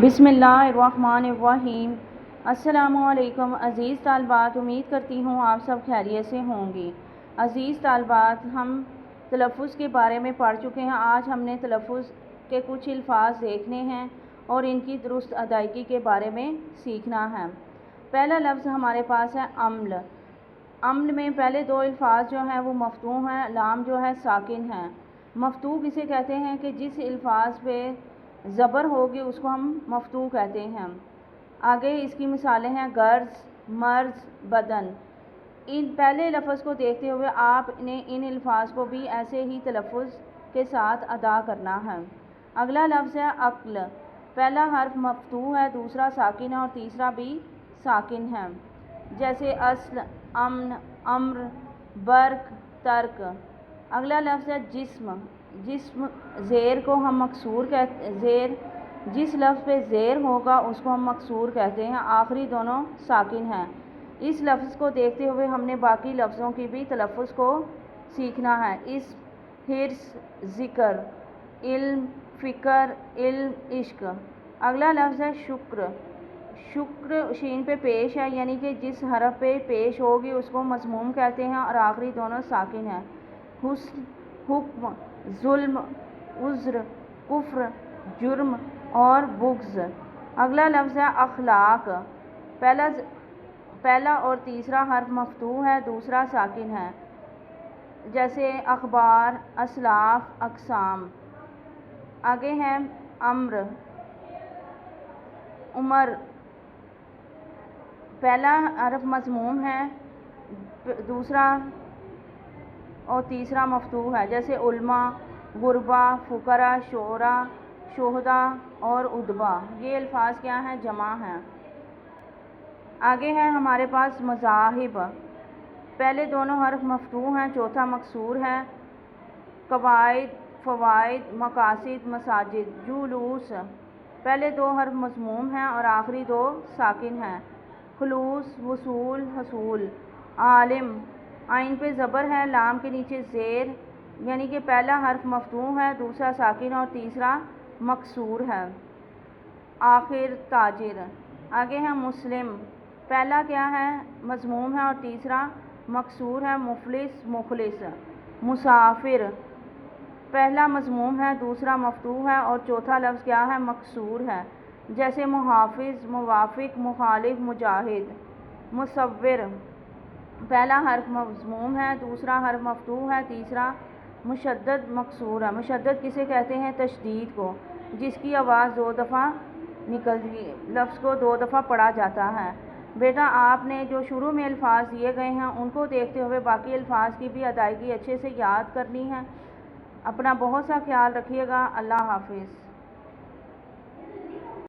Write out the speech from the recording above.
बिस्मिल्लाहिर्रहमानिर्रहीम। अस्सलामुअलैकुम अज़ीज़ तालबात, उम्मीद करती हूँ आप सब खैरियत से होंगी। अज़ीज़ तालबात, हम तलफ़्फ़ुज़ के बारे में पढ़ चुके हैं। आज हमने तलफ़्फ़ुज़ के कुछ अल्फ़ाज़ देखने हैं और इनकी दुरुस्त अदायगी के बारे में सीखना है। पहला लफ्ज़ हमारे पास है अम्ल। अम्ल में पहले दो अल्फ़ाज़ जो हैं वो मफ़तूह हैं, लाम जो है साकिन है। मफ़तूह किसे कहते हैं कि जिस अल्फ़ाज़ पे ज़बर होगी उसको हम मफ़तूह कहते हैं। आगे इसकी मिसालें हैं गर्ज़, मर्ज़, बदन। इन पहले लफ्ज़ को देखते हुए आपने इन अल्फ़ाज़ को भी ऐसे ही तलफ़्फ़ुज़ के साथ अदा करना है। अगला लफ्ज़ है अक्ल। पहला हर्फ मफ़तूह है, दूसरा साकिन है और तीसरा भी साकिन है। जैसे अस्ल, अम्न, अम्र, बर्क, तर्क। अगला लफ्ज़ है जिस्म। जिस्म ज़ेर को हम मकसूर कहते ज़ेर जिस लफ्ज़ पे ज़ेर होगा उसको हम मकसूर कहते हैं। आखिरी दोनों साकिन हैं। इस लफ्ज़ को देखते हुए हमने बाकी लफ्ज़ों की भी तलफ़्फ़ुज़ को सीखना है। इस हिर्स, ज़िक्र, इल्म, फ़िक्र, इल्म, इश्क। अगला लफ्ज़ है शुक्र। शुक्र शीन पे पेश है, यानी कि जिस हरफ पे पेश होगी उसको मज़मूम कहते हैं और आखिरी दोनों साकिन हैं। हुस्न, हुक्म, जुल्म, उज़्र, कुफ्र, जुर्म और बुग़्ज़। अगला लफ्ज़ है अखलाक। पहला और तीसरा हर्फ मफ़तूह है, दूसरा साकिन है। जैसे अखबार, असलाफ, अक़साम। आगे हैं अम्र, उमर। पहला हर्फ मज़मूम है, दूसरा और तीसरा मफ़तूह है। जैसे उलमा, गुरबा, फ़ुक़रा, शोरा, शुहदा और उदबा। ये अल्फ़ाज़ क्या हैं? जमा हैं। आगे है हमारे पास मज़ाहिब। पहले दोनों हर्फ मफ़तूह हैं, चौथा मकसूर है। क़वाइद, फ़वाइद, मक़ासिद, मसाजिद। जुलूस। पहले दो हर्फ मज़मूम हैं और आखिरी दो साकिन हैं। खुलूस, वसूल, हसूल। आलिम। आइन पे ज़बर है, लाम के नीचे ज़ेर, यानी कि पहला हर्फ मफ़तूह है, दूसरा साकिन और तीसरा मकसूर है। आखिर ताजिर। आगे है मुस्लिम। पहला क्या है? मज़मूम है और तीसरा मकसूर है। मुफ़लिस, मुखलिस। मुसाफिर। पहला मज़मूम है, दूसरा मफ़तूह है और चौथा लफ्ज़ क्या है? मकसूर है। जैसे मुहाफ़िज़, मुवाफ़िक़, मुखालिफ, मुजाहिद। मुसव्विर। पहला हर्फ मज़मूम है, दूसरा हर्फ मफ़तूह है, तीसरा मुशद्दद मकसूर है। मुशद्दद किसे कहते हैं? तशदीद को, जिसकी आवाज़ दो दफ़ा निकलती, लफ्ज़ को दो दफ़ा पढ़ा जाता है। बेटा, आपने जो शुरू में अल्फ़ाज़ दिए गए हैं उनको देखते हुए बाकी अल्फ़ाज़ की भी अदायगी अच्छे से याद करनी है। अपना बहुत सा ख्याल रखिएगा। अल्लाह हाफ़िज़।